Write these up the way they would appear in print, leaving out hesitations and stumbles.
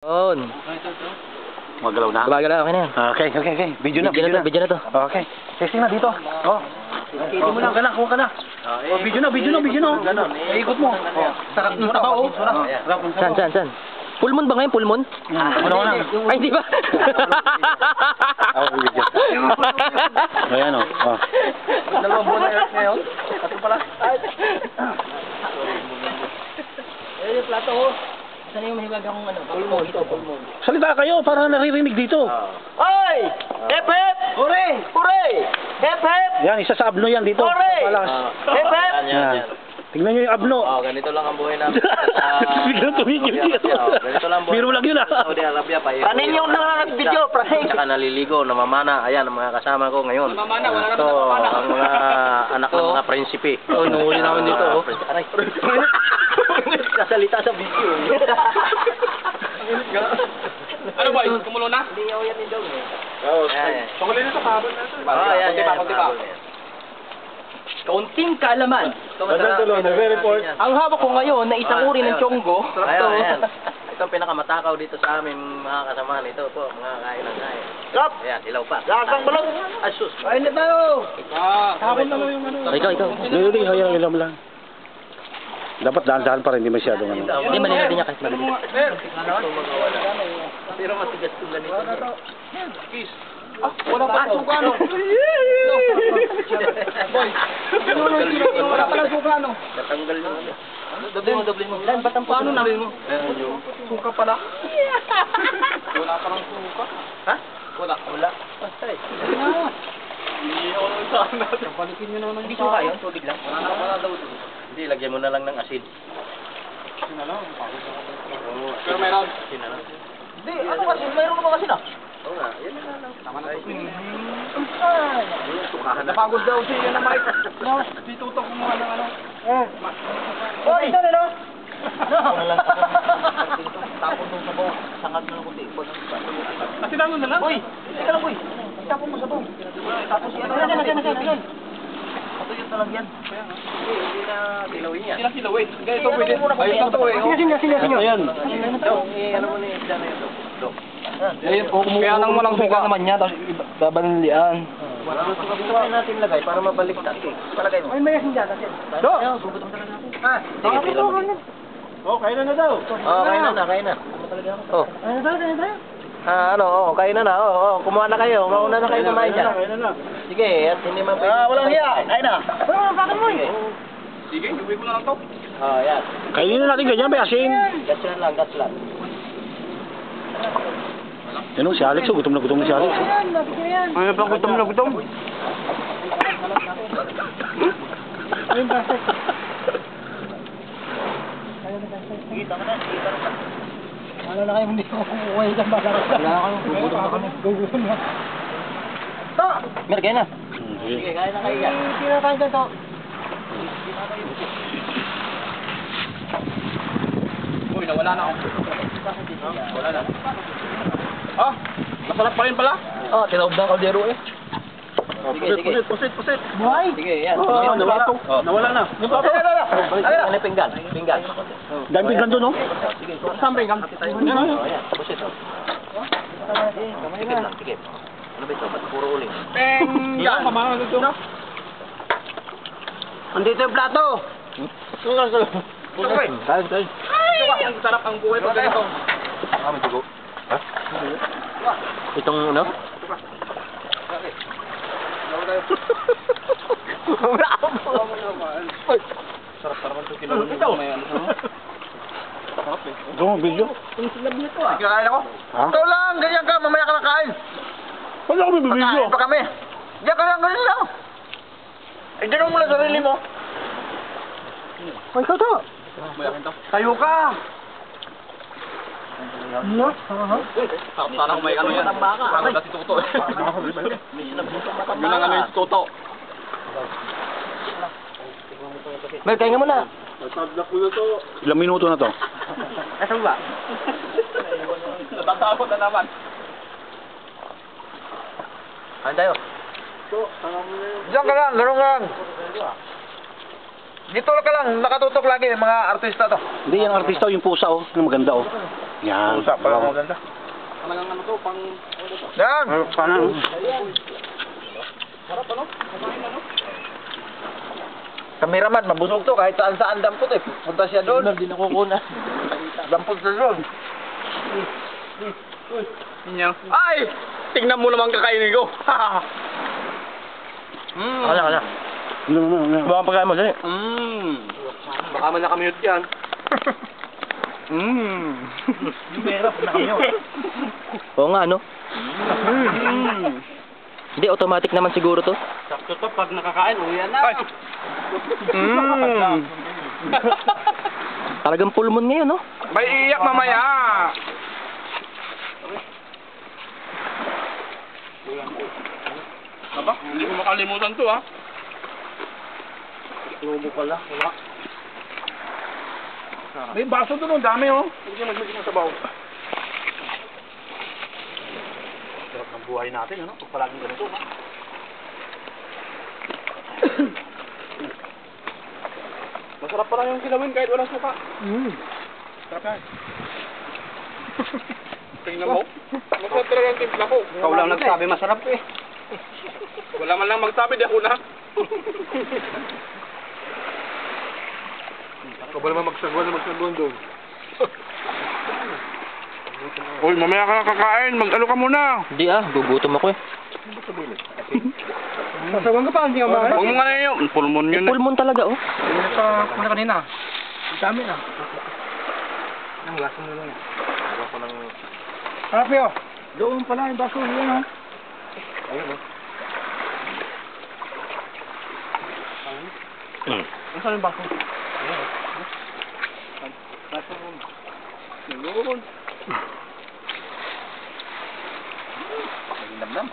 On. Magalaw na? Gumagalaw, okay na yan. Okay. Video na. Video na to. Okay. Testing na dito. Oh. Ikiti mo na, kuha ka na. Oh, video na. Ganon. Ikot mo. Sarap ng tao. Saan? Pulmon ba ngayon? Pulmon? Ano na? Ay, di ba? Video. Ayan o. Dalawang buwan na ngayon. Ito pala. Ayun yung plato ko. Saan yung mahiwag akong pulmon? Ito, pulmon. Salita kayo para naririnig dito. Oy! Hep hep! Hooray! Hooray! Hep hep! Yan, isa sa abno yan dito. Hooray! Palas. Hep hep! Yan. Tingnan nyo yung abno. Ganito lang ang buhay namin. Biglang tumigil dito. Ganito lang ang buhay. Biro lang yun Saudi Arabia pa. Kanin yung nag-video, Frank. Tsaka naliligo, namamana. Ayan ang mga kasama ko ngayon. Namamana, wala Ito, ang mga anak ng mga prinsipe. Oh, nunguli namin dito. Aray. Kasalita sa video. Ano ba? Kumulo na? Hindi nga yan daw eh. Oo. Ayan. Tungkulin na sa kabon natin. Ayan. Konti-pa. Kaunting kaalaman. nagre-report. Ang hawak ko ngayon na isang uri ng chonggo. Ayan. Ito ang pinakamatakaw dito sa amin mga kasamahan. Ito po, mga kain ng kain. Stop! Ayan, hilaw pa. Lasang balot! Asus. Ayun na tayo! Habon na lang yung ano. Ikaw. Hindi, hayang lang. Dapat dahan-dahan pa rin, hindi masyadong ano. Hindi, malinaw din niya kahit mabilis. Pero matigas yung ganito. Wala pa suka no. Boy. Wala pa lang suka no. Natanggal yung ano. Doble mo. Lan, ba't ang paano na? Suka pala. Wala pa lang suka. Ha? Wala. Patay. Hindi ako lang saan natin. Balikin nyo naman. Hindi suka yun, tubig lang. Wala daw. Hindi, lagyan mo na lang ng asin. Kasi na lang. Oo, Pero meron. asin na lang. Hindi, ano kasi? Mayroon ka ba kasi na? Oo nga, yan na lang. Tama na. Sukahan na. Napagod daw siya yan na Mike. No, di tutok mo mga ng ano. Oh, ito na no? Ano lang tapon nung sabaw. Sangag na lang kunti. Kasi namin na lang. Uy, teka lang, uy. Tapon mo sa bong. Tapos yan. Yan. Patuyot na lang yan. Hindi na dilawin yan. Sila wait. Ganito pwede. Ayun na to eh. Sige. Ayan. Dok, ano mo ni Diyan na yun, Dok. Kaya nang walang suka naman niya, tapos babanlian. Gusto ko natin lagay para mabalik na. Palagay mo. May asin dyan, asin. Do. Sige, bilang mo. Oh, kain na daw. Oo, kain na. Oh. Ano tayo? Kain na. Kumuha na kayo. Mauna na kayo kumain dyan. Kain na. Sige, at hindi man Walang hiya. Kain na. Bakit mo Sige. Sige, iuwi ko na lang to. Yan. Kainin na natin ganyan, may asin. Gas lang. Ano, si Alex, gutom na si Alex. Ano pa gutom na gutom? Ano na kayo, hindi ko kukuha yung balarap. Wala kayo, gugutom na. Mer, kaya na. Sige, kain na kayo yan. Hindi na tayo dito. Uy, nawala na ako. Wala na. Ah, masarap pa rin pala. Oh, tinaob na ang kaldero eh. Sige. Pusit. Buhay! Sige, yan. Nawala na. Ano yung pinggan? Dahil pinggan doon, no? Saan pinggan? Ayan, pusit. Tikip. Ano ba ito? Ba't puro uling? Pinggan. Kamano dito na? Andito yung plato! Kain. Ang sarap ang buhay pag ganito. May dugo. Ha? Itong ano? Sarap naman ito kinulong ito. Ito mo, video. Kakain ako. Ha? Ikaw lang, ganyan ka, mamaya ka nakain. Wala kami bibidyo. Kain pa kami. Diyan ka lang, ganyan lang. Eh, dyan mo lang sarili mo. Ay, ikaw to! Tayo ka. Sana kung may ano yan. Parang dati tuto eh. Yun ang ano yung tuto. Mer, kaya nga muna. Ilang minuto na to? Asan ba? Natatakot na naman. Kain tayo. Diyan ka lang, ganun lang. Dito ka lang, nakatutok lagi yung mga artista to. Hindi, yung artista, yung pusa, oh. Yung maganda, oh. Yan. Pusa pala maganda. Yan! Sana, oh. Kameraman, mabusog to kahit saan dampot eh. Punta siya doon. Hindi na kukuna. Dampot siya doon. Ay! Tingnan mo naman kakainin ko. Kala. Baka pagkain mo, sali. Baka man nakamute yan. Oo nga, ano? Hindi, automatic naman siguro to. Sakto to, pag nakakain, uwian na. Ay! Talagang pulmon ngayon, no? May iyak mamaya. Aba, hindi ko makalimutan to, ha? Lubo pala. Wala. May baso doon, ang dami, oh. Hindi ko nagmigil ng sabaw. Sarap ng buhay natin, ano? Pag palaging ganito, no? Masarap pa lang yung kilawin kahit walang suka. Sarap yan. Tingnan mo. Masarap talaga ang timpla ko. Ikaw lang nagsabi masarap eh. Wala man lang magsabi, di ako na. Ikaw ba naman magsagwan doon? Uy, mamaya ka na kakain. Mag-ano ka muna. Hindi gugutom ako eh. Sasawang ka pa, hindi ka ba? Huwag mo nga na yun. Pulmon yun. eh. Pulmon talaga, oh. Ano kanina? Ang dami na. Ang baso mo lang. Happy oh. Doon pala yung baso mo yan. Ayun oh. Nasaan yung baso? Baso mo. Yun. Damdam.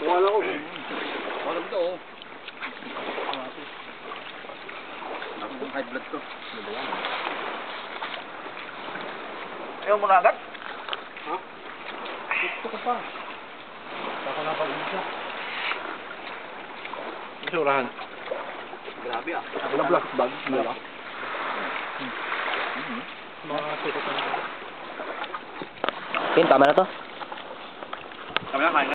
Wala ko. Wala ko to. High blood ko. Ayaw mo na agad? Ha? Gusto ko pa. Baka na pag-isa. Isurahan. Grabe ah. Wala black bag. Wala. Pin, tama na to. Kami na kain.